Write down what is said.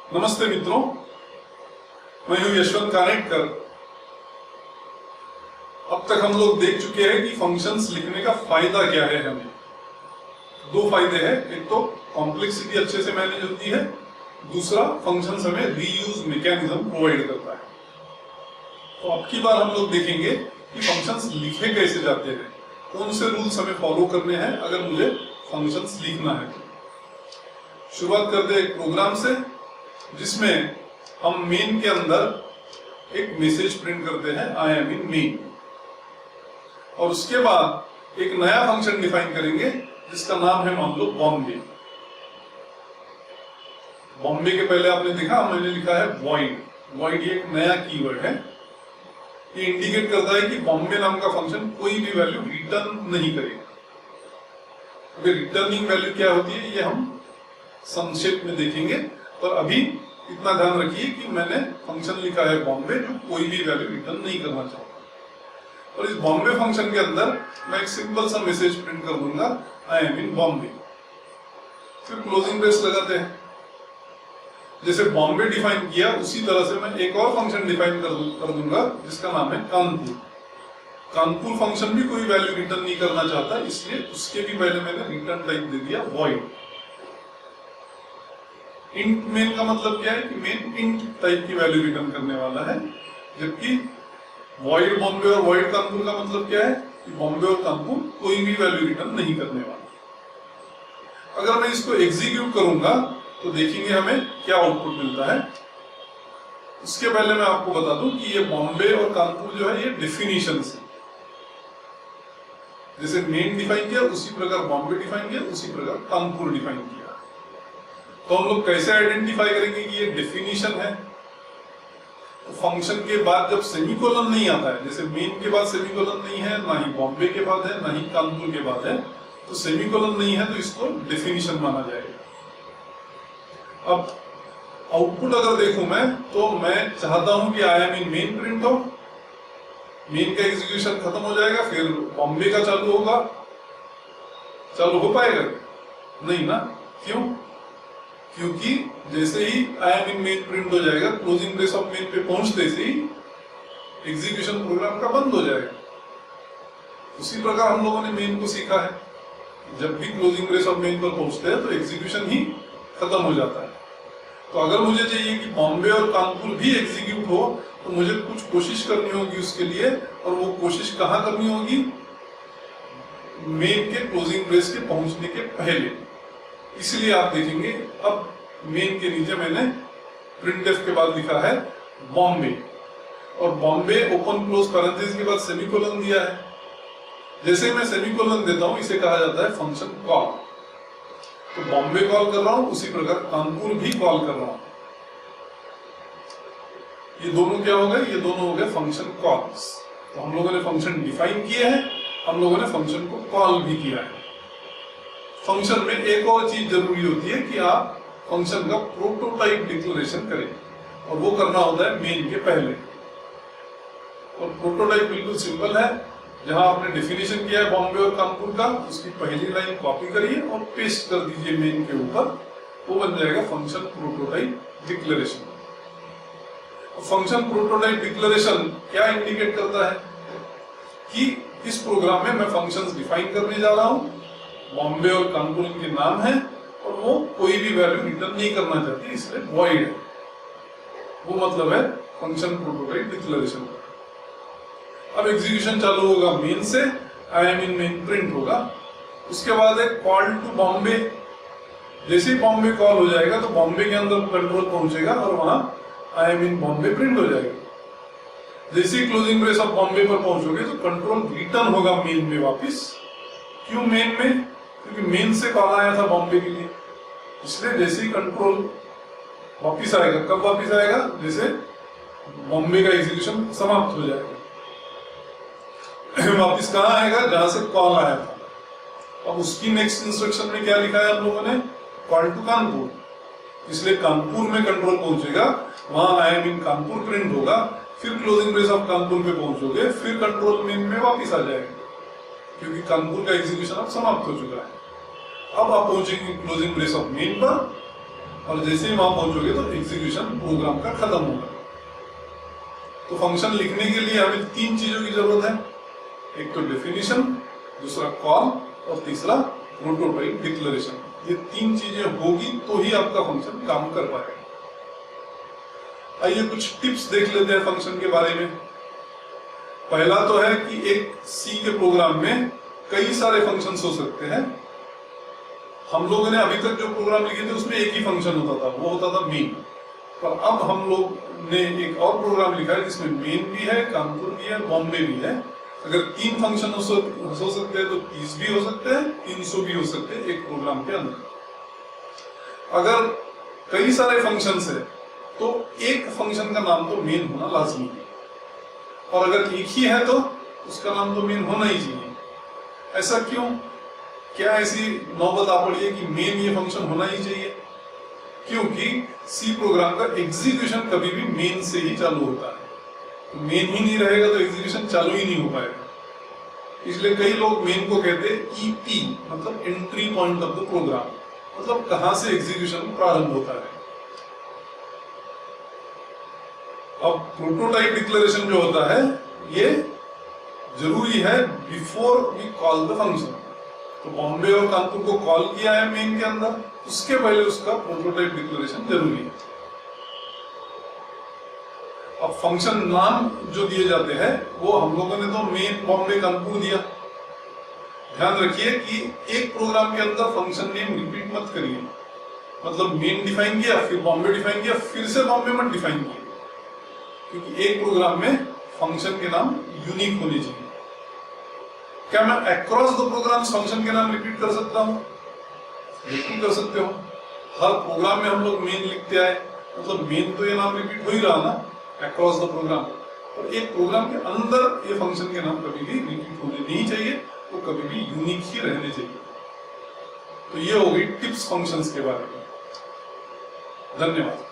नमस्ते मित्रों, मैं हूं यशवंत कानेटकर। अब तक हम लोग देख चुके हैं कि फंक्शंस लिखने का फायदा क्या है। हमें दो फायदे हैं, एक तो कॉम्प्लेक्सिटी अच्छे से मैनेज होती है, दूसरा फंक्शंस हमें रीयूज मैकेनिज्म प्रोवाइड करता है। तो अब की बार हम लोग देखेंगे कि फंक्शंस लिखे कैसे जाते हैं, कौन से रूल्स हमें फॉलो करने हैं अगर मुझे फंक्शंस लिखना है। शुरुआत करते हैं एक प्रोग्राम से जिसमें हम मेन के अंदर एक मैसेज प्रिंट करते हैं, आई एम इन मेन, और उसके बाद एक नया फंक्शन डिफाइन करेंगे जिसका नाम है मान लो बॉम्बे। बॉम्बे के पहले आपने देखा मैंने लिखा है वॉइड। वॉइड ये एक नया कीवर्ड है, ये इंडिकेट करता है कि बॉम्बे नाम का फंक्शन कोई भी वैल्यू रिटर्न नहीं करेगा। अगर रिटर्निंग वैल्यू क्या होती है ये हम संक्षेप में देखेंगे, पर अभी इतना ध्यान रखिए कि मैंने फंक्शन लिखा है बॉम्बे जो कोई भी वैल्यू रिटर्न नहीं करना चाहता। और इस बॉम्बे फंक्शन के अंदर मैं एक सिंपल सा मैसेज प्रिंट कर दूंगा, आई एम इन बॉम्बे। फिर क्लोजिंग ब्रेस लगाते हैं। जैसे बॉम्बे डिफाइन किया उसी तरह से मैं एक और फंक्शन डिफाइन कर दूंगा जिसका नाम है कानपुर। कानपुर फंक्शन भी कोई वैल्यू रिटर्न नहीं करना चाहता, इसलिए उसके भी पहले मैंने रिटर्न टाइप दे दिया वॉइड। इंट मेन का मतलब क्या है कि मेन इंट टाइप की वैल्यू रिटर्न करने वाला है, जबकि वॉइड बॉम्बे और वॉइड कानपुर का मतलब क्या है कि बॉम्बे और कानपुर कोई भी वैल्यू रिटर्न नहीं करने वाला। अगर मैं इसको एग्जीक्यूट करूंगा तो देखेंगे हमें क्या आउटपुट मिलता है। उसके पहले मैं आपको बता दूं कि ये बॉम्बे और कानपुर जो है ये डेफिनेशन है। जैसे मेन डिफाइन किया उसी प्रकार बॉम्बे डिफाइन किया, उसी प्रकार कानपुर डिफाइन किया। तो हम लोग कैसे आइडेंटिफाई करेंगे कि ये डेफिनेशन है? तो फंक्शन के बाद जब सेमीकोलन नहीं आता है, जैसे मेन के बाद सेमीकोलन नहीं है, ना ही बॉम्बे के बाद है, ना ही कानपुर के बाद है, तो सेमीकोलन नहीं है तो इसको डेफिनेशन माना जाएगा। अब आउटपुट अगर देखूं मैं तो मैं चाहता हूं कि आई एम इन मेन प्रिंट हो, मेन का एग्जीक्यूशन खत्म हो जाएगा, फिर बॉम्बे का चालू होगा। चालू हो पाएगा? नहीं ना। क्यों? क्योंकि जैसे ही I am in main print हो जाएगा, क्लोजिंग ब्रेस ऑफ मेन पे पहुंचते से ही एग्जीक्यूशन प्रोग्राम का बंद हो जाएगा। उसी प्रकार हम लोगों ने मेन को सीखा है, जब भी क्लोजिंग ब्रेस ऑफ मेन पर पहुंचते हैं तो एग्जीक्यूशन ही खत्म हो जाता है। तो अगर मुझे चाहिए कि बॉम्बे और कानपुर भी एग्जीक्यूट हो तो मुझे कुछ कोशिश करनी होगी उसके लिए, और वो कोशिश कहाँ करनी होगी? मेन के क्लोजिंग ब्रेस के पहुंचने के पहले। इसलिए आप देखेंगे अब मेन के नीचे मैंने प्रिंटफ के बाद लिखा है बॉम्बे, और बॉम्बे ओपन क्लोज पैरेंथेसिस के बाद सेमीकोलन दिया है। जैसे मैं सेमीकोलन देता हूं इसे कहा जाता है फंक्शन कॉल। तो बॉम्बे कॉल कर रहा हूं, उसी प्रकार कानपुर भी कॉल कर रहा हूं। ये दोनों क्या हो गए? ये दोनों हो गए फंक्शन कॉल्स। तो हम लोगों ने फंक्शन डिफाइन किए हैं, हम लोगों ने फंक्शन को कॉल भी किया है। फंक्शन में एक और चीज जरूरी होती है कि आप फंक्शन का प्रोटोटाइप डिक्लेरेशन करें, और वो करना होता है मेन के पहले। और प्रोटोटाइप बिल्कुल सिंपल है, जहां आपने डेफिनेशन किया है बॉम्बे और कानपुर का, उसकी पहली लाइन कॉपी करिए और पेस्ट कर दीजिए मेन के ऊपर, वो बन जाएगा function prototype declaration. Function prototype declaration क्या इंडिकेट करता है कि इस प्रोग्राम में मैं फंक्शंस डिफाइन करने जा रहा हूं, बॉम्बे और कानपुर इनके नाम है, और वो कोई भी वैल्यू रिटर्न नहीं करना चाहती, इसलिए वॉइड है। वो मतलब है फंक्शन प्रोटोटाइप डिक्लेरेशन। अब एग्जीक्यूशन चालू होगा मेन से, आई एम इन मेन प्रिंट होगा। उसके बाद एक कॉल टू बॉम्बे। जैसे ही बॉम्बे कॉल हो जाएगा तो बॉम्बे के अंदर कंट्रोल पहुंचेगा और वहां आई एम इन बॉम्बे प्रिंट हो जाएगा। जैसे ही क्लोजिंग ब्रेस ऑफ बॉम्बे पर पहुंचोगे तो कंट्रोल रिटर्न होगा मेन में वापिस। क्यों मेन में? क्योंकि मेन से कॉल आया था बॉम्बे के लिए, इसलिए जैसे ही कंट्रोल वापिस आएगा, कब वापिस आएगा? जैसे बॉम्बे का एग्जीक्यूशन समाप्त हो जाएगा, वापिस कहां आएगा? जहां से कॉल आया था। अब उसकी नेक्स्ट इंस्ट्रक्शन में क्या लिखा है हम लोगों ने? कॉल टू कानपुर, इसलिए कानपुर में कंट्रोल पहुंचेगा, वहां आई एम इन कानपुर प्रिंट होगा, फिर क्लोजिंग ब्रेस ऑफ कानपुर पे पहुंचोगे, फिर कंट्रोल मेन में वापिस आ जाएगा, क्योंकि कानपुर का एग्जीक्यूशन अब समाप्त हो चुका है। अब आप पहुंचेंगे क्लोजिंग ब्रेस ऑफ मेन पर, और जैसे ही वहां पहुंचोगे तो एग्जीक्यूशन प्रोग्राम का खत्म होगा। तो फंक्शन लिखने के लिए हमें 3 चीजों की जरूरत है, एक तो डेफिनेशन, दूसरा कॉल और तीसरा प्रोटोटाइप डिक्लेरेशन। ये 3 चीजें होगी तो ही आपका फंक्शन काम कर पाएगा। आइए कुछ टिप्स देख लेते हैं फंक्शन के बारे में। पहला तो है कि एक सी के प्रोग्राम में कई सारे फंक्शंस हो सकते हैं। हम लोगों ने अभी तक जो प्रोग्राम लिखे थे उसमें एक ही फंक्शन होता था, वो होता था मेन। पर अब हम लोग ने एक और प्रोग्राम लिखा है जिसमें मेन भी है, कानपुर भी है, बॉम्बे भी है। अगर 3 फंक्शन हो सकते हैं तो 30 भी हो सकते हैं, 300 भी हो सकते हैं एक प्रोग्राम के अंदर। अगर कई सारे फंक्शंस है तो एक फंक्शन का नाम तो मेन होना लाजमी है, और अगर एक ही है तो उसका नाम तो मेन होना ही चाहिए। ऐसा क्यों? क्या ऐसी नौबत आ पड़ी है कि मेन ये फंक्शन होना ही चाहिए? क्योंकि सी प्रोग्राम का एग्जीक्यूशन कभी भी मेन से ही चालू होता है। तो मेन ही नहीं रहेगा तो एग्जीक्यूशन चालू ही नहीं हो पाएगा। इसलिए कई लोग मेन को कहते हैं ईपी, मतलब entry point of the program, मतलब कहां से एग्जीक्यूशन प्रारंभ होता है। अब प्रोटोटाइप डिक्लेरेशन जो होता है ये जरूरी है before we call the function. तो बॉम्बे और कानपुर को कॉल किया है मेन के अंदर, उसके पहले उसका प्रोटोटाइप डिक्लेरेशन जरूरी है। अब फंक्शन नाम जो दिए जाते हैं वो हम लोगों ने तो मेन, बॉम्बे, कानपुर दिया। ध्यान रखिए कि एक प्रोग्राम के अंदर फंक्शन नेम रिपीट मत करिए। मतलब मेन डिफाइन किया, फिर बॉम्बे डिफाइन किया, फिर से बॉम्बे मत डिफाइन किया, क्योंकि एक प्रोग्राम में फंक्शन के नाम यूनिक होने चाहिए। क्या मैं अक्रॉस द प्रोग्राम्स फंक्शन के नाम रिपीट कर सकता हूं? बिल्कुल कर सकते हो। हर प्रोग्राम में हम लोग मेन लिखते आए, मतलब मेन तो ये नाम रिपीट हो ही रहा ना अक्रॉस द प्रोग्राम। और एक प्रोग्राम के अंदर ये फंक्शन के नाम कभी भी रिपीट होने नहीं चाहिए, वो कभी भी यूनिक ही रहने चाहिए। तो ये हो गई टिप्स फंक्शंस के बारे में। धन्यवाद।